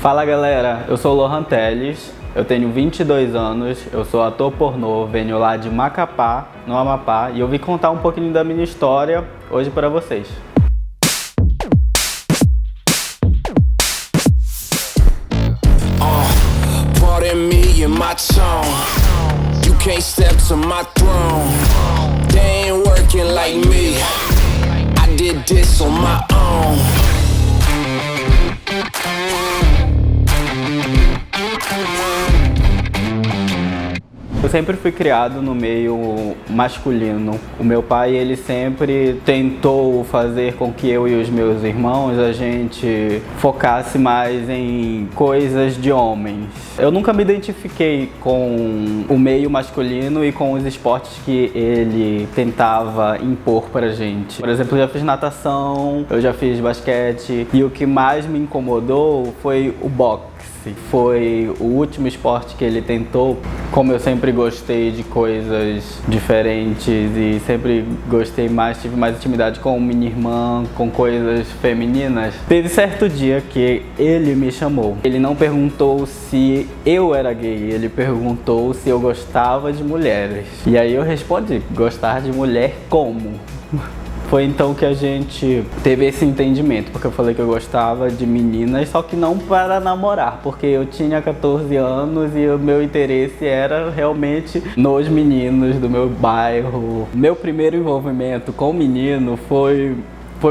Fala galera, eu sou o Lohan Teles, eu tenho 22 anos, eu sou ator pornô, venho lá de Macapá, no Amapá, e eu vim contar um pouquinho da minha história hoje para vocês. Pardon me and my tone. You can't step to my throne. They ain't working like me. I did this on my own. Eu sempre fui criado no meio masculino. O meu pai, ele sempre tentou fazer com que eu e os meus irmãos, a gente focasse mais em coisas de homens. Eu nunca me identifiquei com o meio masculino e com os esportes que ele tentava impor pra gente. Por exemplo, eu já fiz natação, eu já fiz basquete e o que mais me incomodou foi o boxe. Foi o último esporte que ele tentou. Como eu sempre gostei de coisas diferentes e sempre gostei mais, tive mais intimidade com minha irmã, com coisas femininas, teve certo dia que ele me chamou. Ele não perguntou se eu era gay, ele perguntou se eu gostava de mulheres. E aí eu respondi, gostar de mulher como? Foi então que a gente teve esse entendimento, porque eu falei que eu gostava de meninas, só que não para namorar, porque eu tinha 14 anos e o meu interesse era realmente nos meninos do meu bairro. Meu primeiro envolvimento com menino foi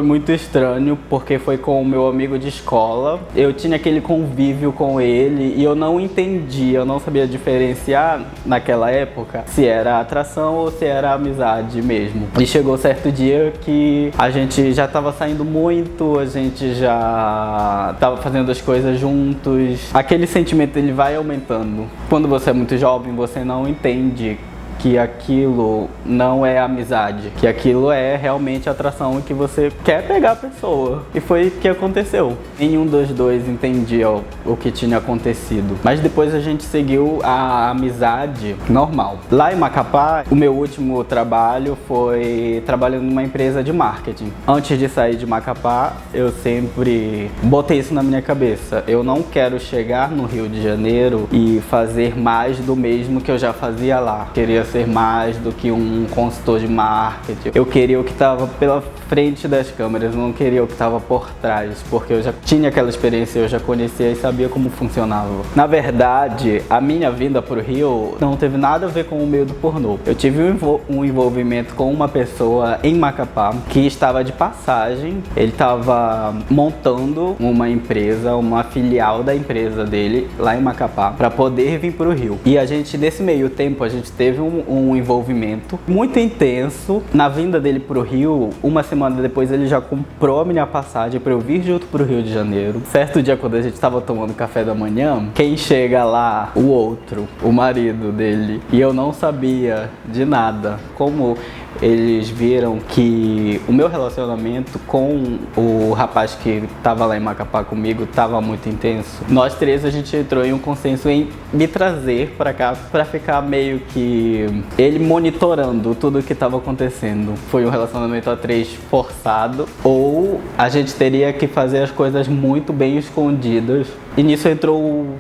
muito estranho, porque foi com o meu amigo de escola. Eu tinha aquele convívio com ele e eu não entendia, eu não sabia diferenciar naquela época se era atração ou se era amizade mesmo. E chegou certo dia que a gente já estava saindo muito, a gente já estava fazendo as coisas juntos. Aquele sentimento ele vai aumentando. Quando você é muito jovem, você não entende que aquilo não é amizade, que aquilo é realmente atração e que você quer pegar a pessoa. E foi o que aconteceu. Nenhum dos dois entendia o que tinha acontecido. Mas depois a gente seguiu a amizade normal. Lá em Macapá, o meu último trabalho foi trabalhando numa empresa de marketing. Antes de sair de Macapá, eu sempre botei isso na minha cabeça. Eu não quero chegar no Rio de Janeiro e fazer mais do mesmo que eu já fazia lá. Queria ser mais do que um consultor de marketing. Eu queria o que estava pela frente das câmeras, não queria o que estava por trás, porque eu já tinha aquela experiência, eu já conhecia e sabia como funcionava. Na verdade, a minha vinda para o Rio não teve nada a ver com o meio do pornô. Eu tive um envolvimento com uma pessoa em Macapá que estava de passagem. Ele estava montando uma empresa, uma filial da empresa dele lá em Macapá para poder vir para o Rio. E a gente, nesse meio tempo, a gente teve um envolvimento muito intenso. Na vinda dele pro Rio, uma semana depois ele já comprou a minha passagem para eu vir junto pro Rio de Janeiro. Certo dia, quando a gente estava tomando café da manhã, quem chega lá? O outro, o marido dele. E eu não sabia de nada. Como eles viram que o meu relacionamento com o rapaz que estava lá em Macapá comigo estava muito intenso, nós três a gente entrou em um consenso em me trazer para cá para ficar meio que ele monitorando tudo o que estava acontecendo. Foi um relacionamento a três forçado, ou a gente teria que fazer as coisas muito bem escondidas. E nisso entrou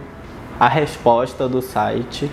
a resposta do site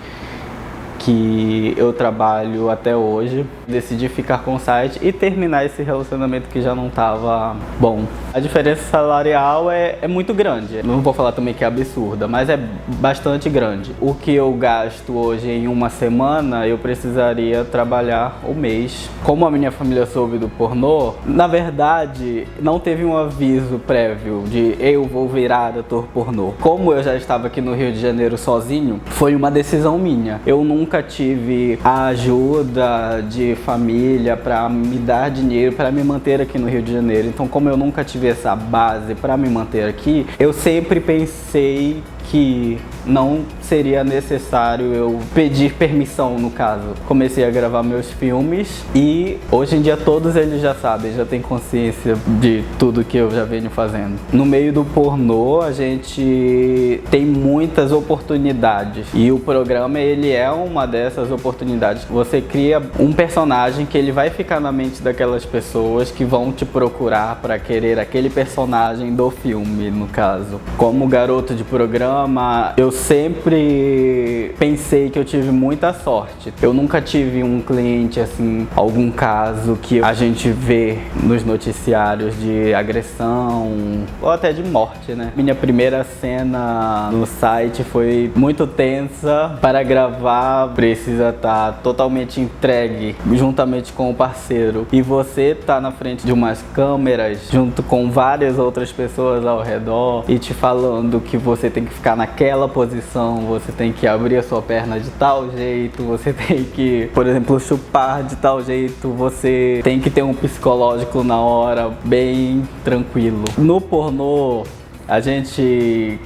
que eu trabalho até hoje. Decidi ficar com o site e terminar esse relacionamento que já não estava bom. A diferença salarial é muito grande. Não vou falar também que é absurda, mas é bastante grande. O que eu gasto hoje em uma semana, eu precisaria trabalhar um mês. Como a minha família soube do pornô, na verdade, não teve um aviso prévio de eu vou virar ator pornô. Como eu já estava aqui no Rio de Janeiro sozinho, foi uma decisão minha. Eu nunca tive a ajuda de família para me dar dinheiro para me manter aqui no Rio de Janeiro. Então, como eu nunca tive essa base para me manter aqui, eu sempre pensei que não seria necessário eu pedir permissão, no caso. Comecei a gravar meus filmes e hoje em dia todos eles já sabem, já têm consciência de tudo que eu já venho fazendo. No meio do pornô, a gente tem muitas oportunidades e o programa, ele é uma dessas oportunidades. Você cria um personagem que ele vai ficar na mente daquelas pessoas que vão te procurar para querer aquele personagem do filme, no caso. Como garoto de programa, eu sempre pensei que eu tive muita sorte. Eu nunca tive um cliente assim, algum caso que a gente vê nos noticiários de agressão ou até de morte, né? Minha primeira cena no site foi muito tensa. Para gravar, precisa estar totalmente entregue juntamente com o parceiro. E você tá na frente de umas câmeras junto com várias outras pessoas ao redor e te falando que você tem que ficar naquela posição, você tem que abrir a sua perna de tal jeito, você tem que, por exemplo, chupar de tal jeito, você tem que ter um psicológico na hora bem tranquilo. No pornô, a gente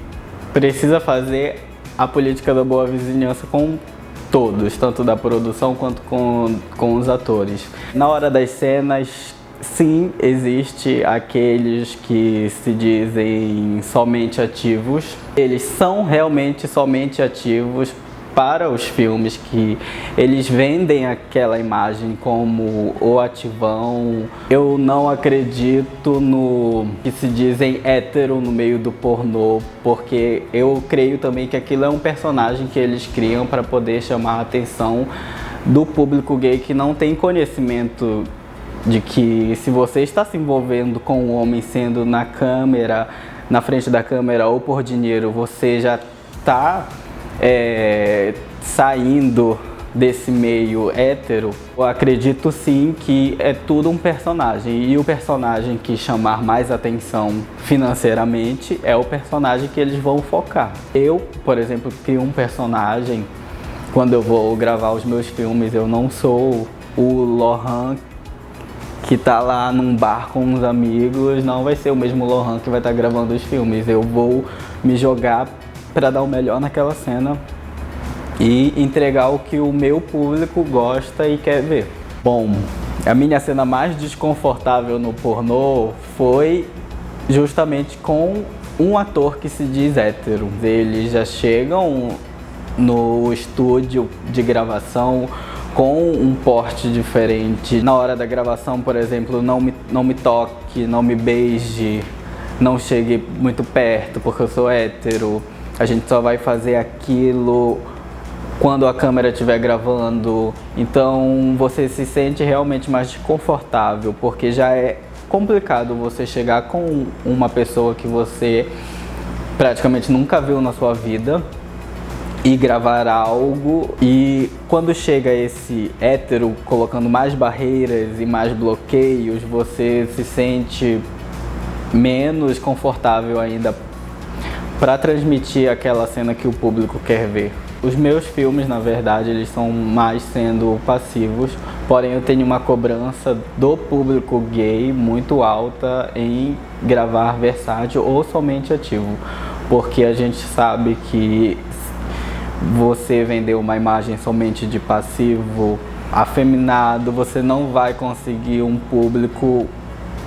precisa fazer a política da boa vizinhança com todos, tanto da produção quanto com os atores. Na hora das cenas, sim, existe aqueles que se dizem somente ativos. Eles são realmente somente ativos para os filmes, que eles vendem aquela imagem como o ativão. Eu não acredito no que se dizem hétero no meio do pornô, porque eu creio também que aquilo é um personagem que eles criam para poder chamar a atenção do público gay que não tem conhecimento de que se você está se envolvendo com um homem sendo na câmera, na frente da câmera ou por dinheiro, você já está saindo desse meio hétero. Eu acredito sim que é tudo um personagem, e o personagem que chamar mais atenção financeiramente é o personagem que eles vão focar. Eu, por exemplo, crio um personagem. Quando eu vou gravar os meus filmes, eu não sou o Lohan que tá lá num bar com uns amigos, não vai ser o mesmo Lohan que vai estar gravando os filmes. Eu vou me jogar para dar o melhor naquela cena e entregar o que o meu público gosta e quer ver. Bom, a minha cena mais desconfortável no pornô foi justamente com um ator que se diz hétero. Eles já chegam no estúdio de gravação com um porte diferente. Na hora da gravação, por exemplo, não me toque, não me beije, não chegue muito perto porque eu sou hétero. A gente só vai fazer aquilo quando a câmera estiver gravando. Então você se sente realmente mais desconfortável, porque já é complicado você chegar com uma pessoa que você praticamente nunca viu na sua vida e gravar algo, e quando chega esse hétero colocando mais barreiras e mais bloqueios, você se sente menos confortável ainda para transmitir aquela cena que o público quer ver. Os meus filmes, na verdade, eles são mais sendo passivos, porém eu tenho uma cobrança do público gay muito alta em gravar versátil ou somente ativo, porque a gente sabe que você vender uma imagem somente de passivo, afeminado, você não vai conseguir um público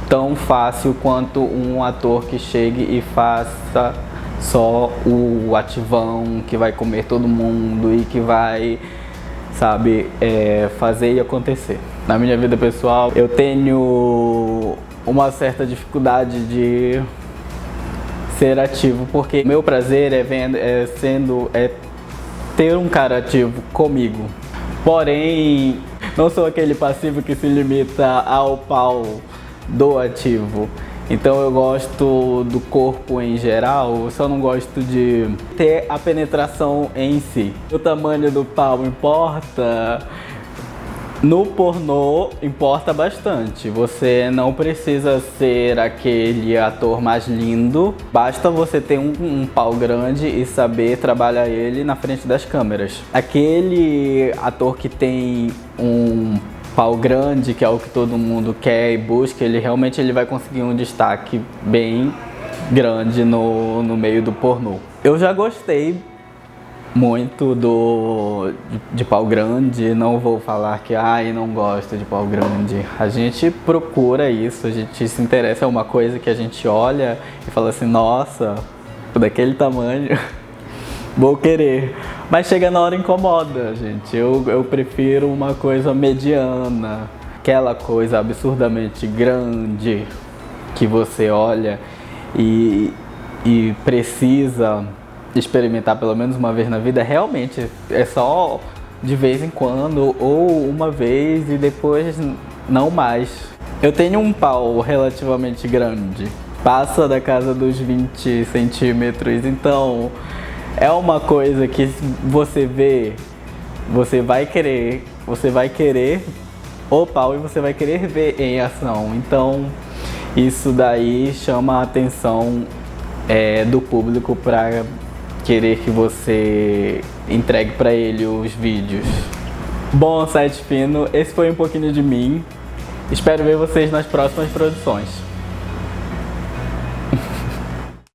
tão fácil quanto um ator que chegue e faça só o ativão, que vai comer todo mundo e que vai, sabe, fazer e acontecer. Na minha vida pessoal, eu tenho uma certa dificuldade de ser ativo, porque meu prazer é ter um cara ativo comigo. Porém, não sou aquele passivo que se limita ao pau do ativo. Então eu gosto do corpo em geral, eu só não gosto de ter a penetração em si. O tamanho do pau importa? No pornô importa bastante. Você não precisa ser aquele ator mais lindo, basta você ter um pau grande e saber trabalhar ele na frente das câmeras. Aquele ator que tem um pau grande, que é o que todo mundo quer e busca, ele realmente vai conseguir um destaque bem grande no meio do pornô. Eu já gostei muito de pau grande, não vou falar que não gosto de pau grande. A gente procura isso, a gente se interessa, é uma coisa que a gente olha e fala assim, nossa, daquele tamanho, vou querer. Mas chega na hora e incomoda, gente. Eu prefiro uma coisa mediana, aquela coisa absurdamente grande que você olha e precisa experimentar pelo menos uma vez na vida. Realmente é só de vez em quando ou uma vez e depois não mais. Eu tenho um pau relativamente grande, passa da casa dos 20 centímetros, então é uma coisa que você vê, você vai querer o pau e você vai querer ver em ação. Então isso daí chama a atenção do público para querer que você entregue para ele os vídeos. Bom, Site Fino, esse foi um pouquinho de mim. Espero ver vocês nas próximas produções.